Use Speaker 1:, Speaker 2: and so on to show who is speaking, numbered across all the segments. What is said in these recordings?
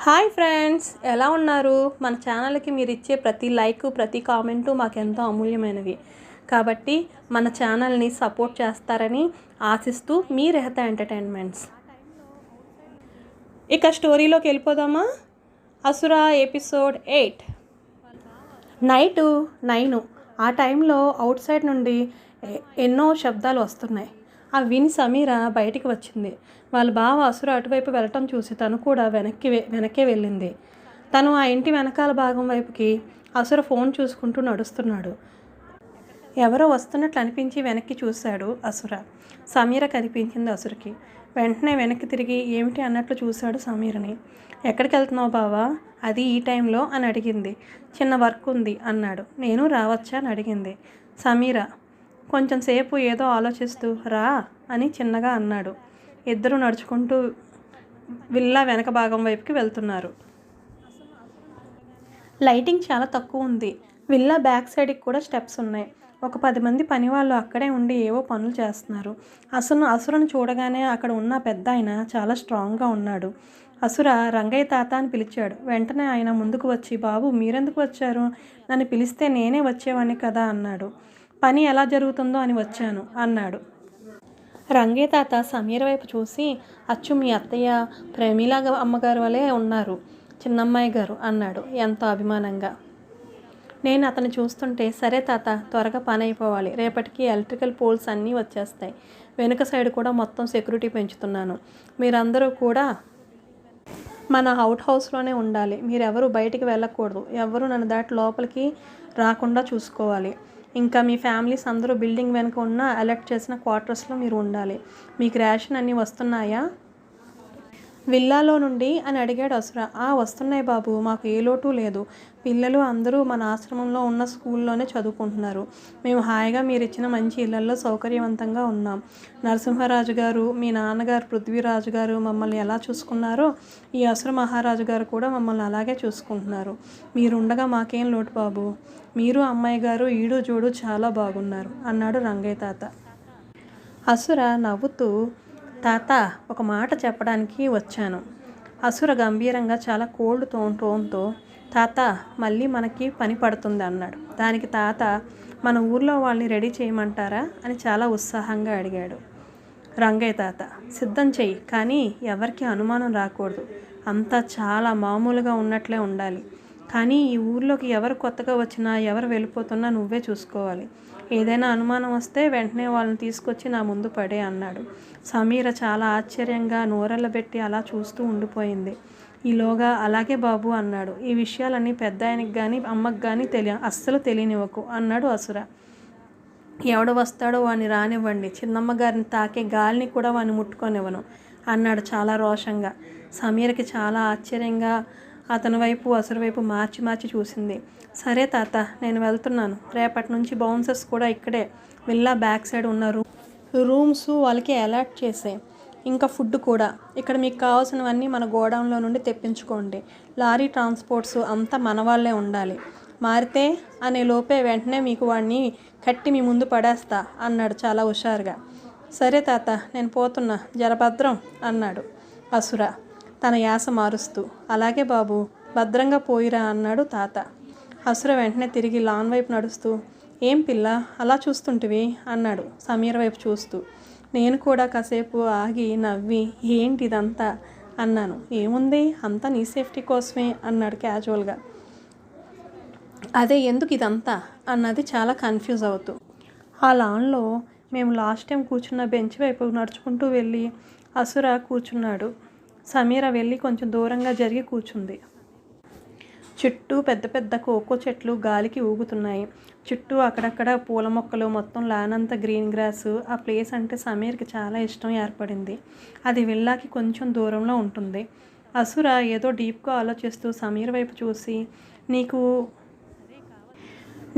Speaker 1: Hi friends, ఎలా ఉన్నారు? మన ఛానల్కి మీరు ఇచ్చే ప్రతి లైక్ ప్రతి కామెంటు మాకెంతో అమూల్యమైనవి. కాబట్టి మన ఛానల్ని సపోర్ట్ చేస్తారని ఆశిస్తూ మీ రెహతా ఎంటర్టైన్మెంట్స్. ఇక స్టోరీలోకి వెళ్ళిపోదామా? అసురా ఎపిసోడ్ 8. నైటు 9. ఆ టైంలో అవుట్ సైడ్ నుండి ఎన్నో శబ్దాలు వస్తున్నాయి. ఆ విని సమీర బయటికి వచ్చింది. వాళ్ళ బావ అసుర అటువైపు వెళ్ళటం చూసి తను కూడా వెనక్కే వెళ్ళింది. తను ఆ ఇంటి వెనకాల భాగం వైపుకి అసుర ఫోన్ చూసుకుంటూ నడుస్తున్నాడు. ఎవరో వస్తున్నట్లు అనిపించి వెనక్కి చూశాడు అసుర. సమీర కనిపించింది అసురకి. వెంటనే వెనక్కి తిరిగి ఏమిటి అన్నట్లు చూశాడు సమీరని. ఎక్కడికి వెళ్తున్నావు బావా? అది ఈ టైంలో అని అడిగింది. చిన్న వర్క్ ఉంది అన్నాడు. నేను రావచ్చా అని అడిగింది. సమీర కొంచెం సేపు ఏదో ఆలోచిస్తూ రా అని చిన్నగా అన్నాడు. ఇద్దరు నడుచుకుంటూ విల్లా వెనక భాగం వైపుకి వెళ్తున్నారు. లైటింగ్ చాలా తక్కువ ఉంది. విల్లా బ్యాక్ సైడ్కి కూడా స్టెప్స్ ఉన్నాయి. ఒక 10 మంది పని వాళ్ళు అక్కడే ఉండి ఏవో పనులు చేస్తున్నారు. అసురను చూడగానే అక్కడ ఉన్న పెద్ద ఆయన చాలా స్ట్రాంగ్గా ఉన్నాడు. అసుర రంగయ్య తాత అని పిలిచాడు. వెంటనే ఆయన ముందుకు వచ్చి, బాబు మీరెందుకు వచ్చారు? నన్ను పిలిస్తే నేనే వచ్చేవాడిని కదా అన్నాడు. పని ఎలా జరుగుతుందో అని వచ్చాను అన్నాడు. రంగయ్య తాత సమీర వైపు చూసి, అచ్చు మీ అత్తయ్య ప్రేమిలా అమ్మగారు వలే ఉన్నారు చిన్నమ్మాయి గారు అన్నాడు ఎంతో అభిమానంగా. నేను అతను చూస్తుంటే సరే తాత, త్వరగా పని అయిపోవాలి. రేపటికి ఎలక్ట్రికల్ పోల్స్ అన్నీ వచ్చేస్తాయి. వెనుక సైడ్ కూడా మొత్తం సెక్యూరిటీ పెంచుతున్నాను. మీరందరూ కూడా మన హౌస్లోనే ఉండాలి. మీరెవరు బయటికి వెళ్ళకూడదు. ఎవరు నన్ను దాటి లోపలికి రాకుండా చూసుకోవాలి. ఇంకా మీ ఫ్యామిలీస్ అందరూ బిల్డింగ్ వెనుక ఉన్న అలర్ట్ చేసిన క్వార్టర్స్లో మీరు ఉండాలి. మీకు రేషన్ అన్నీ వస్తున్నాయా విల్లాలో నుండి అని అడిగాడు అసుర. వస్తున్నాయి బాబు, మాకు ఏ లోటు లేదు. పిల్లలు అందరూ మన ఆశ్రమంలో ఉన్న స్కూల్లోనే చదువుకుంటున్నారు. మేము హాయిగా మీరు ఇచ్చిన మంచి ఇళ్లలో సౌకర్యవంతంగా ఉన్నాం. నరసింహరాజు గారు, మీ నాన్నగారు పృథ్వీరాజు గారు మమ్మల్ని ఎలా చూసుకున్నారో ఈ అసుర మహారాజు గారు కూడా మమ్మల్ని అలాగే చూసుకుంటున్నారు. మీరుండగా మాకేం లోటు బాబు. మీరు అమ్మాయి గారు ఈడు జోడు చాలా బాగున్నారు అన్నాడు రంగయ్య తాత. అసుర నవ్వుతూ, తాత ఒక మాట చెప్పడానికి వచ్చాను. అసుర గంభీరంగా చాలా కోల్డ్ టోన్తో, తాత మళ్ళీ మనకి పని పడుతుంది అన్నాడు. దానికి తాత, మన ఊర్లో వాళ్ళని రెడీ చేయమంటారా అని చాలా ఉత్సాహంగా అడిగాడు. రంగయ్య తాత, సిద్ధం చెయ్యి, కానీ ఎవరికి అనుమానం రాకూడదు. అంతా చాలా మామూలుగా ఉన్నట్లే ఉండాలి. కానీ ఈ ఊర్లోకి ఎవరు కొత్తగా వచ్చినా ఎవరు వెళ్ళిపోతున్నా నువ్వే చూసుకోవాలి. ఏదైనా అనుమానం వస్తే వెంటనే వాళ్ళని తీసుకొచ్చి నా ముందు పడే అన్నాడు. సమీర చాలా ఆశ్చర్యంగా నోరెళ్ళబెట్టి అలా చూస్తూ ఉండిపోయింది. ఈలోగా అలాగే బాబు అన్నాడు. ఈ విషయాలన్నీ పెద్ద ఆయనకి కానీ అమ్మకి కానీ అస్సలు తెలియనివ్వకు అన్నాడు అసుర. ఎవడు వస్తాడో వాడిని రానివ్వండి. చిన్నమ్మగారిని తాకే గాలిని కూడా వాడిని ముట్టుకొనివ్వను అన్నాడు చాలా రోషంగా. సమీరకి చాలా ఆశ్చర్యంగా అతని వైపు అసుర వైపు మార్చి చూసింది. సరే తాత, నేను వెళ్తున్నాను. రేపటి నుంచి బౌన్సర్స్ కూడా ఇక్కడే విల్లా బ్యాక్ సైడ్ ఉన్న రూమ్స్ వాళ్ళకి అలాట్ చేసే, ఇంకా ఫుడ్ కూడా ఇక్కడ మీకు కావాల్సినవన్నీ మన గోడౌన్లో నుండి తెప్పించుకోండి. లారీ ట్రాన్స్పోర్ట్స్ అంతా మన వాళ్ళే ఉండాలి. మారితే అనే లోపే వెంటనే మీకు వాడిని కట్టి మీ ముందు పడేస్తా అన్నాడు చాలా హుషారుగా. సరే తాత, నేను పోతున్నా, జరభద్రం అన్నాడు అసుర తన యాస మారుస్తూ. అలాగే బాబు, భద్రంగా పోయిరా అన్నాడు తాత. అసుర వెంటనే తిరిగి లాన్ వైపు నడుస్తూ, ఏం పిల్ల అలా చూస్తుంటివి అన్నాడు సమీర వైపు చూస్తూ. నేను కూడా కాసేపు ఆగి నవ్వి, ఏంటి ఇదంతా అన్నాను. ఏముంది, అంతా నీ సేఫ్టీ కోసమే అన్నాడు క్యాజువల్గా. అదే ఎందుకు ఇదంతా అన్నది చాలా కన్ఫ్యూజ్ అవుతూ. ఆ లాన్లో మేము లాస్ట్ టైం కూర్చున్న బెంచ్ వైపు నడుచుకుంటూ వెళ్ళి అసుర కూర్చున్నాడు. సమీర వెళ్ళి కొంచెం దూరంగా జరిగి కూర్చుంది. చుట్టూ పెద్ద పెద్ద కోకో చెట్లు గాలికి ఊగుతున్నాయి. చుట్టూ అక్కడక్కడ పూల మొక్కలు, మొత్తం లానంతా గ్రీన్ గ్రాస్. ఆ ప్లేస్ అంటే సమీర్కి చాలా ఇష్టం ఏర్పడింది. అది విల్లాకి కొంచెం దూరంలో ఉంటుంది. అసుర ఏదో డీప్గా ఆలోచిస్తూ సమీర్ వైపు చూసి,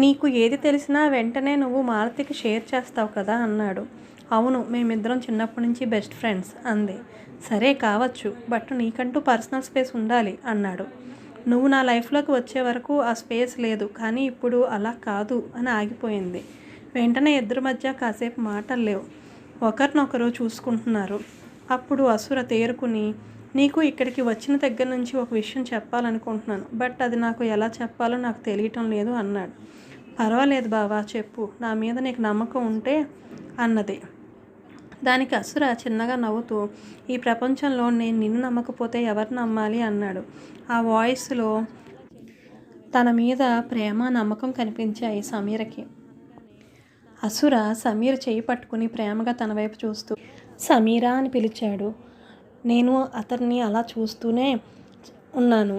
Speaker 1: నీకు ఏది తెలిసినా వెంటనే నువ్వు మాలతికి షేర్ చేస్తావు కదా అన్నాడు. అవును, మేమిద్దరం చిన్నప్పటి నుంచి బెస్ట్ ఫ్రెండ్స్ అంది. సరే కావచ్చు, బట్ నీకంటూ పర్సనల్ స్పేస్ ఉండాలి అన్నాడు. నువ్వు నా లైఫ్లోకి వచ్చే వరకు ఆ స్పేస్ లేదు, కానీ ఇప్పుడు అలా కాదు అని ఆగిపోయింది. వెంటనే ఇద్దరి మధ్య కాసేపు మాటలు లేవు. ఒకరినొకరు చూసుకుంటున్నారు. అప్పుడు అసుర తేరుకుని, నీకు ఇక్కడికి వచ్చిన దగ్గర నుంచి ఒక విషయం చెప్పాలనుకుంటున్నాను, బట్ అది నాకు ఎలా చెప్పాలో నాకు తెలియటం లేదు అన్నాడు. పర్వాలేదు బావా, చెప్పు, నా మీద నీకు నమ్మకం ఉంటే అన్నది. దానికి అసుర చిన్నగా నవ్వుతూ, ఈ ప్రపంచంలో నేను నిన్ను నమ్మకపోతే ఎవరు నమ్మాలి అన్నాడు. ఆ వాయిస్లో తన మీద ప్రేమ నమ్మకం కనిపించాయి సమీరకి. అసుర సమీర చేయి పట్టుకుని ప్రేమగా తన వైపు చూస్తూ సమీరా అని పిలిచాడు. నేను అతన్ని అలా చూస్తూనే ఉన్నాను.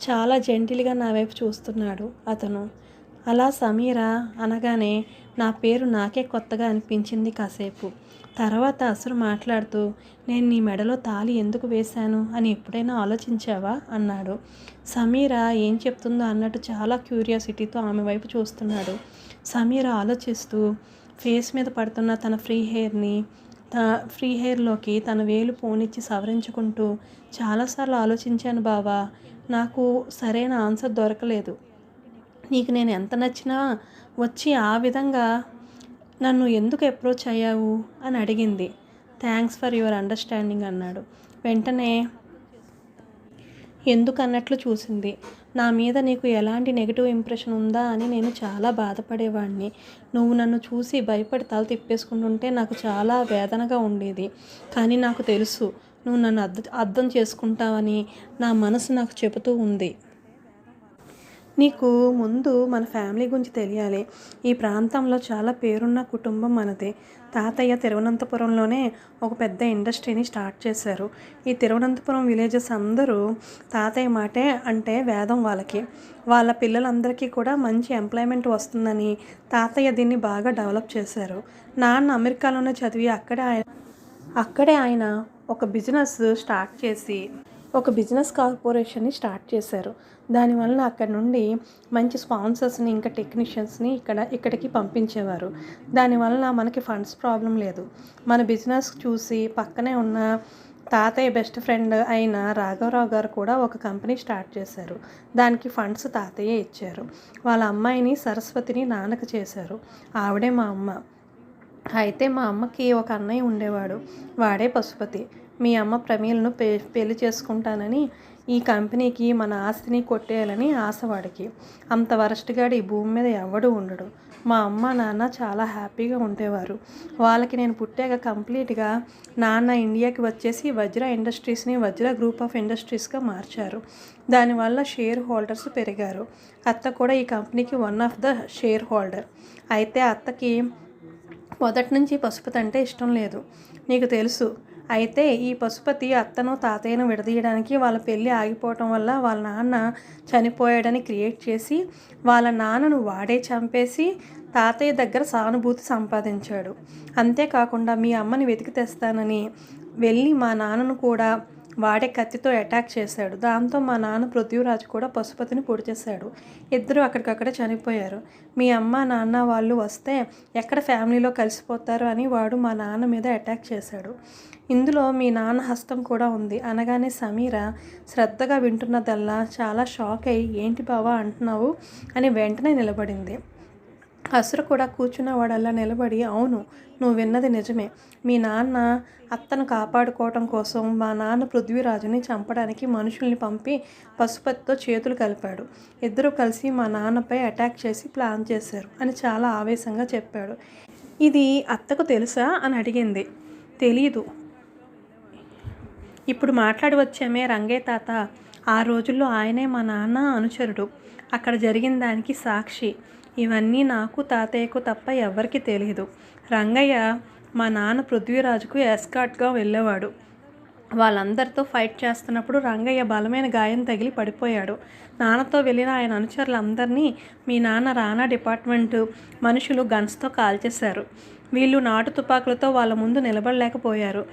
Speaker 1: చాలా జెంటిల్గా నా వైపు చూస్తున్నాడు అతను. అలా సమీరా అనగానే నా పేరు నాకే కొత్తగా అనిపించింది కాసేపు. తర్వాత అసురు మాట్లాడుతూ, నేను నీ మెడలో తాళి ఎందుకు వేశాను అని ఎప్పుడైనా ఆలోచించావా అన్నాడు. సమీరా ఏం చెప్తుందో అన్నట్టు చాలా క్యూరియాసిటీతో ఆమె వైపు చూస్తున్నాడు. సమీరా ఆలోచిస్తూ ఫేస్ మీద పడుతున్న తన ఫ్రీ హెయిర్లోకి తన వేలు పోనిచ్చి సవరించుకుంటూ, చాలాసార్లు ఆలోచించాను బావా, నాకు సరైన ఆన్సర్ దొరకలేదు. నీకు నేను ఎంత నచ్చినా వచ్చి ఆ విధంగా నన్ను ఎందుకు అప్రోచ్ అయ్యావు అని అడిగింది. థ్యాంక్స్ ఫర్ యువర్ అండర్స్టాండింగ్ అన్నాడు. వెంటనే ఎందుకన్నట్లు చూసింది. నా మీద నీకు ఎలాంటి నెగిటివ్ ఇంప్రెషన్ ఉందా అని నేను చాలా బాధపడేవాడిని. నువ్వు నన్ను చూసి భయపడి తల తిప్పేసుకుంటుంటే నాకు చాలా వేదనగా ఉండేది. కానీ నాకు తెలుసు నువ్వు నన్ను అర్థం చేసుకుంటావని నా మనసు నాకు చెబుతూ ఉంది. నీకు ముందు మన ఫ్యామిలీ గురించి తెలియాలి. ఈ ప్రాంతంలో చాలా పేరున్న కుటుంబం మనదే. తాతయ్య తిరువనంతపురంలోనే ఒక పెద్ద ఇండస్ట్రీని స్టార్ట్ చేశారు. ఈ తిరువనంతపురం విలేజెస్ అందరూ తాతయ్య మాటే అంటే వేదం వాళ్ళకి. వాళ్ళ పిల్లలందరికీ కూడా మంచి ఎంప్లాయ్మెంట్ వస్తుందని తాతయ్య దీన్ని బాగా డెవలప్ చేశారు. నాన్న అమెరికాలోనే చదివి అక్కడే ఆయన ఒక బిజినెస్ కార్పొరేషన్ని స్టార్ట్ చేశారు. దానివల్ల అక్కడ నుండి మంచి స్పాన్సర్స్ని ఇంకా టెక్నీషియన్స్ని ఇక్కడికి పంపించేవారు. దానివల్ల మనకి ఫండ్స్ ప్రాబ్లం లేదు. మన బిజినెస్ చూసి పక్కనే ఉన్న తాతయ్య బెస్ట్ ఫ్రెండ్ అయిన రాఘవరావు గారు కూడా ఒక కంపెనీ స్టార్ట్ చేశారు. దానికి ఫండ్స్ తాతయ్యే ఇచ్చారు. వాళ్ళ అమ్మాయిని సరస్వతిని నాన్నకు చేశారు. ఆవిడే మా అమ్మ. అయితే మా అమ్మకి ఒక అన్నయ్య ఉండేవాడు, వాడే పశుపతి. మీ అమ్మ ప్రమీలను పెళ్లి చేసుకుంటానని ఈ కంపెనీకి మన ఆస్తిని కొట్టేయాలని ఆశవాడికి. అంత వరస్ట్గాడు ఈ భూమి మీద ఎవడూ ఉండడు. మా అమ్మ నాన్న చాలా హ్యాపీగా ఉండేవారు. వాళ్ళకి నేను పుట్టాక కంప్లీట్గా నాన్న ఇండియాకి వచ్చేసి వజ్ర ఇండస్ట్రీస్ని వజ్ర గ్రూప్ ఆఫ్ ఇండస్ట్రీస్గా మార్చారు. దానివల్ల షేర్ హోల్డర్స్ పెరిగారు. అత్త కూడా ఈ కంపెనీకి one of the share holder. అయితే అత్తకి మొదటి నుంచి పశుపతి అంటే ఇష్టం లేదు, నీకు తెలుసు. అయితే ఈ పశుపతి అత్తను తాతయ్యను విడదీయడానికి వాళ్ళ పెళ్ళి ఆగిపోవటం వల్ల వాళ్ళ నాన్న చనిపోయాడని క్రియేట్ చేసి వాళ్ళ నాన్నను వాడే చంపేసి తాతయ్య దగ్గర సానుభూతి సంపాదించాడు. అంతేకాకుండా మీ అమ్మని వెతికి తెస్తానని వెళ్ళి మా నాన్నను కూడా వాడే కత్తితో అటాక్ చేశాడు. దాంతో మా నాన్న పృథ్వీరాజు కూడా పశుపతిని పొడి చేశాడు. ఇద్దరు అక్కడికక్కడే చనిపోయారు. మీ అమ్మ నాన్న వాళ్ళు వస్తే ఎక్కడ ఫ్యామిలీలో కలిసిపోతారు అని వాడు మా నాన్న మీద అటాక్ చేశాడు. ఇందులో మీ నాన్న హస్తం కూడా ఉంది అనగానే సమీర శ్రద్ధగా వింటున్నదల్లా చాలా షాక్ అయ్యి, ఏంటి బావా అంటున్నావు అని వెంటనే నిలబడింది. అసురు కూడా కూర్చున్నవాడల్లా నిలబడి, అవును, నువ్వు విన్నది నిజమే. మీ నాన్న అత్తను కాపాడుకోవటం కోసం మా నాన్న పృథ్వీరాజుని చంపడానికి మనుషుల్ని పంపి పశుపతితో చేతులు కలిపాడు. ఇద్దరు కలిసి మా నాన్నపై అటాక్ చేసి ప్లాన్ చేశారు అని చాలా ఆవేశంగా చెప్పాడు. ఇది అత్తకు తెలుసా అని అడిగింది. తెలీదు. ఇప్పుడు మాట్లాడి వచ్చామే రంగయ్య తాత. ఆ రోజుల్లో ఆయనే మా నాన్న అనుచరుడు. అక్కడ జరిగిన దానికి సాక్షి. ఇవన్నీ నాకు తాతయ్యకు తప్ప ఎవరికి తెలియదు. రంగయ్య మా నాన్న పృథ్వీరాజుకు ఎస్కార్ట్గా వెళ్ళేవాడు. వాళ్ళందరితో ఫైట్ చేస్తున్నప్పుడు రంగయ్య బలమైన గాయం తగిలి పడిపోయాడు. నాన్నతో వెళ్ళిన ఆయన అనుచరులందరినీ మీ నాన్న రాణా డిపార్ట్మెంట్ మనుషులు గన్స్తో కాల్చేశారు. వీళ్ళు నాటు తుపాకులతో వాళ్ళ ముందు నిలబడలేకపోయారు.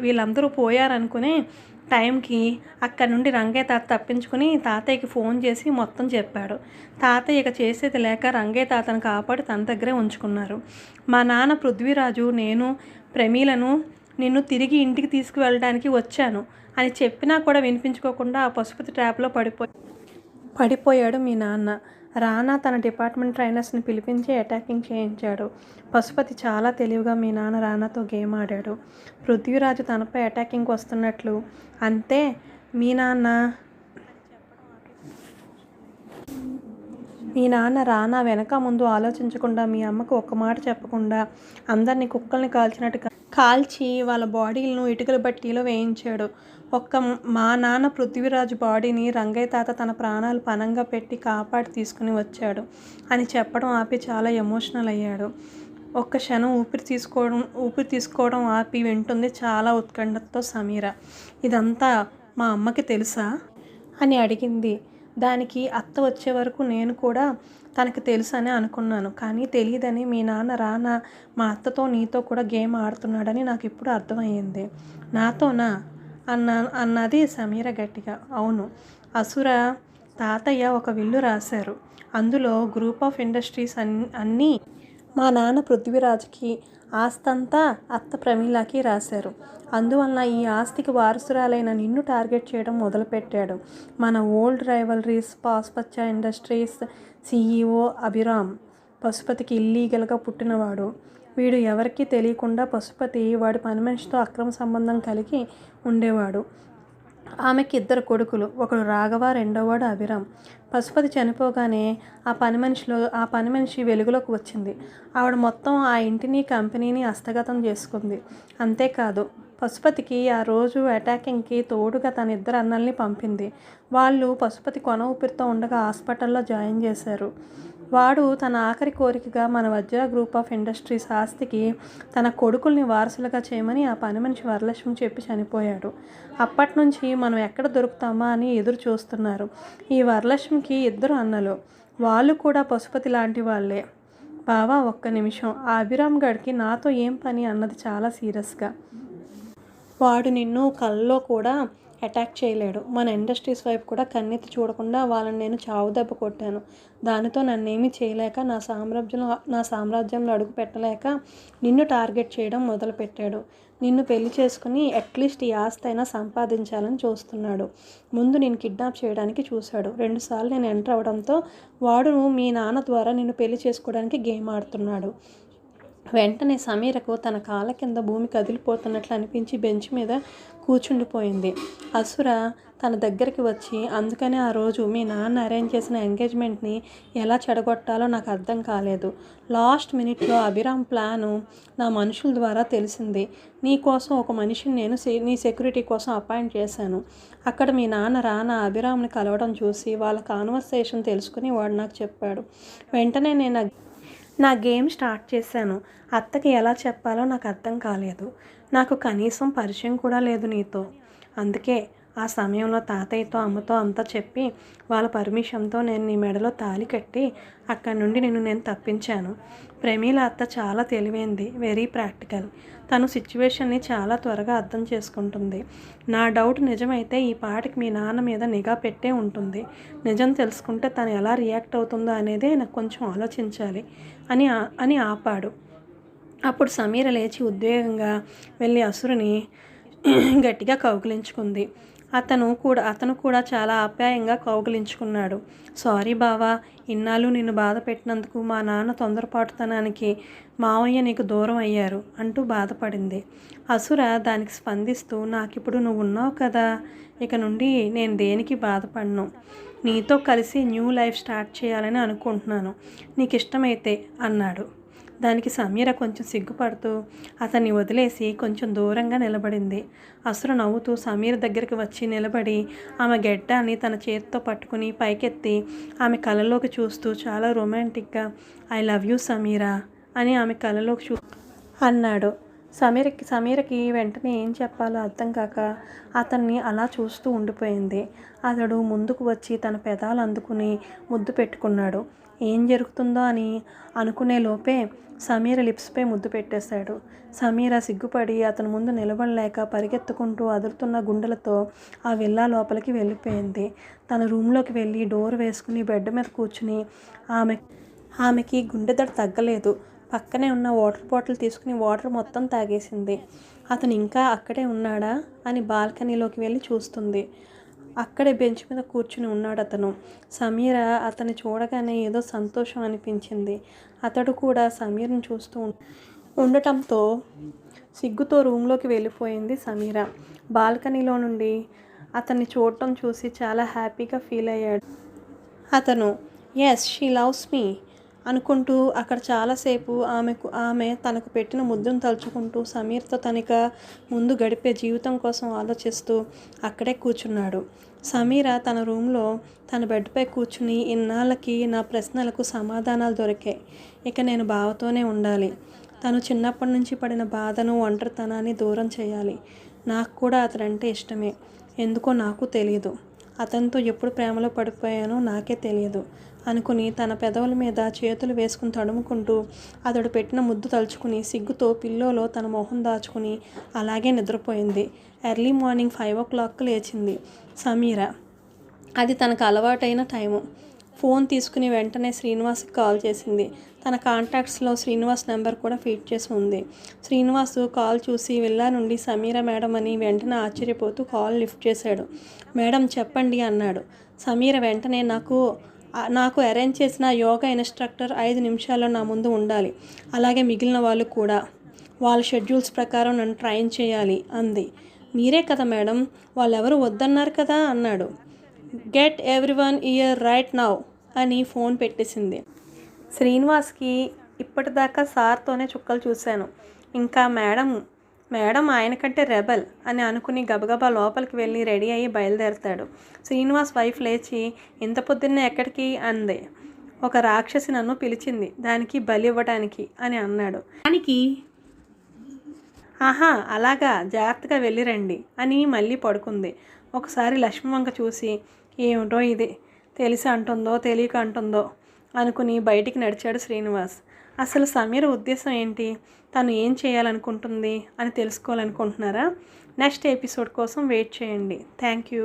Speaker 1: వీళ్ళందరూ పోయారనుకునే టైంకి అక్కడ నుండి రంగయ్య తాత తప్పించుకుని తాతయ్యకి ఫోన్ చేసి మొత్తం చెప్పాడు. తాతయ్య ఇక చేసేది లేక రంగయ్య తాతను కాపాడి తన దగ్గరే ఉంచుకున్నారు. మా నాన్న పృథ్వీరాజు నేను ప్రమీలను నిన్ను తిరిగి ఇంటికి తీసుకువెళ్ళడానికి వచ్చాను అని చెప్పినా కూడా వినిపించుకోకుండా ఆ పశుపతి ట్రాప్లో పడిపోయాడు మీ నాన్న. రానా తన డిపార్ట్మెంట్ ట్రైనర్స్ని పిలిపించి అటాకింగ్ చేయించాడు. పశుపతి చాలా తెలివిగా మీ నాన్న రానాతో గేమ్ ఆడాడు. పృథ్వీరాజు తనపై అటాకింగ్కి వస్తున్నట్లు అంతే మీ నాన్న రానా వెనక ముందు ఆలోచించకుండా మీ అమ్మకు ఒక్క మాట చెప్పకుండా అందరినీ కుక్కల్ని కాల్చినట్టు కాల్చి వాళ్ళ బాడీలను ఇటుకల బట్టీలో వేయించాడు. మా నాన్న పృథ్వీరాజు బాడీని రంగయ్య తాత తన ప్రాణాలు పణంగా పెట్టి కాపాడి తీసుకుని వచ్చాడు అని చెప్పడం ఆపి చాలా ఎమోషనల్ అయ్యాడు. ఒక్క క్షణం ఊపిరి తీసుకోవడం ఆపి వింటుంది చాలా ఉత్కంఠతో సమీర. ఇదంతా మా అమ్మకి తెలుసా అని అడిగింది. దానికి అత్త వచ్చే వరకు నేను కూడా తనకు తెలుసని అనుకున్నాను, కానీ తెలియదని మీ నాన్న రానా మా అత్తతో నీతో కూడా గేమ్ ఆడుతున్నాడని నాకు ఇప్పుడు అర్థమయ్యింది. నాతోనా అన్నది సమీర గట్టిగా. అవును, అసుర తాతయ్య ఒక విల్లు రాశారు. అందులో గ్రూప్ ఆఫ్ ఇండస్ట్రీస్ అన్నీ మా నాన్న పృథ్వీరాజ్కి, ఆస్తంతా అత్త ప్రమీలాకి రాశారు. అందువలన ఈ ఆస్తికి వారసురాలైన నిన్ను టార్గెట్ చేయడం మొదలుపెట్టాడు. మన ఓల్డ్ రైవలరీస్ పాస్పచ్చ ఇండస్ట్రీస్ CEO అభిరామ్ పశుపతికి ఇల్లీగల్గా పుట్టినవాడు. వీడు ఎవరికీ తెలియకుండా పశుపతి వాడి పని మనిషితో అక్రమ సంబంధం కలిగి ఉండేవాడు. ఆమెకి 2 కొడుకులు, ఒకడు రాఘవ, రెండోవాడు అభిరామ్. పశుపతి చనిపోగానే ఆ పని మనిషి వెలుగులోకి వచ్చింది. ఆవిడ మొత్తం ఆ ఇంటిని కంపెనీని హస్తగతం చేసుకుంది. అంతేకాదు, పశుపతికి ఆ రోజు అటాకింగ్కి తోడుగా తన 2 అన్నల్ని పంపింది. వాళ్ళు పశుపతి కొన ఊపిరితో ఉండగా హాస్పిటల్లో జాయిన్ చేశారు. వాడు తన ఆఖరి కోరికగా మన వజ్ర గ్రూప్ ఆఫ్ ఇండస్ట్రీస్ ఆస్తికి తన కొడుకుల్ని వారసులుగా చేయమని ఆ పని మనిషి వరలక్ష్మి చెప్పి చనిపోయాడు. అప్పటి నుంచి మనం ఎక్కడ దొరుకుతామా అని ఎదురు చూస్తున్నారు. ఈ వరలక్ష్మికి 2 అన్నలు, వాళ్ళు కూడా పశుపతి లాంటి వాళ్ళే. బావా, ఒక్క నిమిషం, ఆ అభిరామ్ గడికి నాతో ఏం పని అన్నది చాలా సీరియస్గా. వాడు నిన్ను కల్లో కూడా అటాక్ చేయలేడు. మన ఇండస్ట్రీస్ వైపు కూడా కన్నెత్తి చూడకుండా వాళ్ళని నేను చావు దెబ్బ కొట్టాను. దానితో నన్నేమీ చేయలేక నా సామ్రాజ్యంలో అడుగు పెట్టలేక నిన్ను టార్గెట్ చేయడం మొదలుపెట్టాడు. నిన్ను పెళ్లి చేసుకుని అట్లీస్ట్ ఈ ఆస్తి అయినా సంపాదించాలని చూస్తున్నాడు. ముందు నేను కిడ్నాప్ చేయడానికి చూశాడు. 2 సార్లు నేను ఎంటర్ అవడంతో వాడు మీ నాన్న ద్వారా నిన్ను పెళ్లి చేసుకోవడానికి గేమ్ ఆడుతున్నాడు. వెంటనే సమీరకు తన కాళ్ళ కింద భూమి కదిలిపోతున్నట్లు అనిపించి బెంచ్ మీద కూర్చుండిపోయింది. అసుర తన దగ్గరికి వచ్చి, అందుకనే ఆ రోజు మీ నాన్న అరేంజ్ చేసిన ఎంగేజ్మెంట్ని ఎలా చెడగొట్టాలో నాకు అర్థం కాలేదు. లాస్ట్ మినిట్లో అభిరామ్ ప్లాను నా మనుషుల ద్వారా తెలిసింది. నీ కోసం ఒక మనిషిని నేను నీ సెక్యూరిటీ కోసం అపాయింట్ చేశాను. అక్కడ మీ నాన్న రానా అభిరామ్ని కలవడం చూసి వాళ్ళ కాన్వర్సేషన్ తెలుసుకుని వాడు నాకు చెప్పాడు. వెంటనే నేను నా గేమ్ స్టార్ట్ చేశాను. అత్తకి ఎలా చెప్పాలో నాకు అర్థం కాలేదు. నాకు కనీసం పరిచయం కూడా లేదు నీతో. అందుకే ఆ సమయంలో తాతయ్యతో అమ్మతో అంతా చెప్పి వాళ్ళ పర్మిషన్తో నేను నీ మెడలో తాళి కట్టి అక్కడి నుండి నేను తప్పించాను. ప్రమీల అత్త చాలా తెలివైంది, వెరీ ప్రాక్టికల్. తను సిచ్యువేషన్ని చాలా త్వరగా అర్థం చేసుకుంటుంది. నా డౌట్ నిజమైతే ఈ పాటికి మీ నాన్న మీద నిఘా పెట్టే ఉంటుంది. నిజం తెలుసుకుంటే తను ఎలా రియాక్ట్ అవుతుందో అనేదే నాకు కొంచెం ఆలోచించాలి అని ఆపాడు. అప్పుడు సమీర లేచి ఉద్వేగంగా వెళ్ళి అసురుని గట్టిగా కౌగిలించుకుంది. అతను కూడా చాలా ఆప్యాయంగా కౌగిలించుకున్నాడు. సారీ బావా, ఇన్నాళ్ళు నిన్ను బాధ పెట్టినందుకు. మా నాన్న తొందరపాటుతనానికి మావయ్య నీకు దూరం అయ్యారు అంటూ బాధపడింది. అసుర దానికి స్పందిస్తూ, నాకిప్పుడు నువ్వు ఉన్నావు కదా, ఇక నుండి నేను దేనికి బాధపడను. నీతో కలిసి న్యూ లైఫ్ స్టార్ట్ చేయాలని అనుకుంటున్నాను, నీకు ఇష్టమైతే అన్నాడు. దానికి సమీర కొంచెం సిగ్గుపడుతూ అతన్ని వదిలేసి కొంచెం దూరంగా నిలబడింది. అసుర నవ్వుతూ సమీర దగ్గరికి వచ్చి నిలబడి ఆమె గెడ్డాన్ని తన చేతితో పట్టుకుని పైకెత్తి ఆమె కళ్ళలోకి చూస్తూ చాలా రొమాంటిక్గా, ఐ లవ్ యూ సమీరా అని ఆమె కళ్ళలోకి అన్నాడు. సమీరకి వెంటనే ఏం చెప్పాలో అర్థం కాక అతన్ని అలా చూస్తూ ఉండిపోయింది. అతడు ముందుకు వచ్చి తన పెదాలు అందుకుని ముద్దు పెట్టుకున్నాడు. ఏం జరుగుతుందో అని అనుకునే లోపే సమీర లిప్స్పై ముద్దు పెట్టేశాడు. సమీర సిగ్గుపడి అతని ముందు నిలబడలేక పరిగెత్తుకుంటూ అదురుతున్న గుండెలతో ఆ విల్లా లోపలికి వెళ్ళిపోయింది. తన రూమ్లోకి వెళ్ళి డోర్ వేసుకుని బెడ్ మీద కూర్చుని ఆమెకి గుండెదడ తగ్గలేదు. పక్కనే ఉన్న వాటర్ బాటిల్ తీసుకుని వాటర్ మొత్తం తాగేసింది. అతను ఇంకా అక్కడే ఉన్నాడా అని బాల్కనీలోకి వెళ్ళి చూస్తుంది. అక్కడే బెంచ్ మీద కూర్చుని ఉన్నాడు అతను. సమీర అతన్ని చూడగానే ఏదో సంతోషం అనిపించింది. అతడు కూడా సమీరను చూస్తూ ఉండటంతో సిగ్గుతో రూమ్లోకి వెళ్ళిపోయింది సమీర. బాల్కనీలో నుండి అతన్ని చూడటం చూసి చాలా హ్యాపీగా ఫీల్ అయ్యాడు అతను. ఎస్, షీ లవ్స్ మీ అనుకుంటూ అక్కడ చాలాసేపు ఆమె తనకు పెట్టిన ముద్దును తలుచుకుంటూ సమీర్తో తనక ముందు గడిపే జీవితం కోసం ఆలోచిస్తూ అక్కడే కూర్చున్నాడు. సమీర తన రూమ్లో తన బెడ్పై కూర్చుని ఇన్నాళ్ళకి నా ప్రశ్నలకు సమాధానాలు దొరికాయి. ఇక నేను బావతోనే ఉండాలి. తను చిన్నప్పటి నుంచి పడిన బాధను, ఒంటరితనాన్ని దూరం చేయాలి. నాకు కూడా అతడంటే ఇష్టమే. ఎందుకో నాకు తెలియదు. అతనితో ఎప్పుడు ప్రేమలో పడిపోయానో నాకే తెలియదు అనుకుని తన పెదవుల మీద చేతులు వేసుకుని తడుముకుంటూ అతడు పెట్టిన ముద్దు తలుచుకుని సిగ్గుతో పిల్లోలో తన మొహం దాచుకుని అలాగే నిద్రపోయింది. ఎర్లీ మార్నింగ్ 5 o'clock లేచింది సమీర. అది తనకు అలవాటైన టైము. ఫోన్ తీసుకుని వెంటనే శ్రీనివాస్కి కాల్ చేసింది. తన కాంటాక్ట్స్లో శ్రీనివాస్ నెంబర్ కూడా ఫీడ్ చేసి ఉంది. శ్రీనివాస్ కాల్ చూసి విల్లా నుండి సమీర మేడం అని వెంటనే ఆశ్చర్యపోతూ కాల్ లిఫ్ట్ చేశాడు. మేడం చెప్పండి అన్నాడు. సమీర వెంటనే నాకు అరేంజ్ చేసిన యోగా ఇన్స్ట్రక్టర్ 5 నిమిషాల్లో నా ముందు ఉండాలి. అలాగే మిగిలిన వాళ్ళు కూడా వాళ్ళ షెడ్యూల్స్ ప్రకారం నన్ను ట్రైన్ చేయాలి అంది. మీరే కదా మేడం, వాళ్ళెవరు వద్దన్నారు కదా అన్నాడు. Get everyone here right now అని ఫోన్ పెట్టేసింది. శ్రీనివాస్కి ఇప్పటిదాకా సార్తోనే చుక్కలు చూశాను, ఇంకా మేడం ఆయన కంటే రెబల్ అని అనుకుని గబగబా లోపలికి వెళ్ళి రెడీ అయ్యి బయలుదేరతాడు. శ్రీనివాస్ వైఫ్ లేచి ఇంత పొద్దున్నే ఎక్కడికి అంది. ఒక రాక్షసి నన్ను పిలిచింది, దానికి బలి ఇవ్వడానికి అని అన్నాడు. దానికి ఆహా అలాగా, జాగ్రత్తగా వెళ్ళిరండి అని మళ్ళీ పడుకుంది. ఒకసారి లక్ష్మి వంక చూసి ఏమిటో ఇది, తెలిసి అంటుందో తెలియక అంటుందో అనుకుని బయటికి నడిచాడు శ్రీనివాస్. అసలు సమీర ఉద్దేశం ఏంటి, తను ఏం చేయాలనుకుంటుంది అని తెలుసుకోవాలనుకుంటున్నారా? నెక్స్ట్ ఎపిసోడ్ కోసం వెయిట్ చేయండి. Thank you.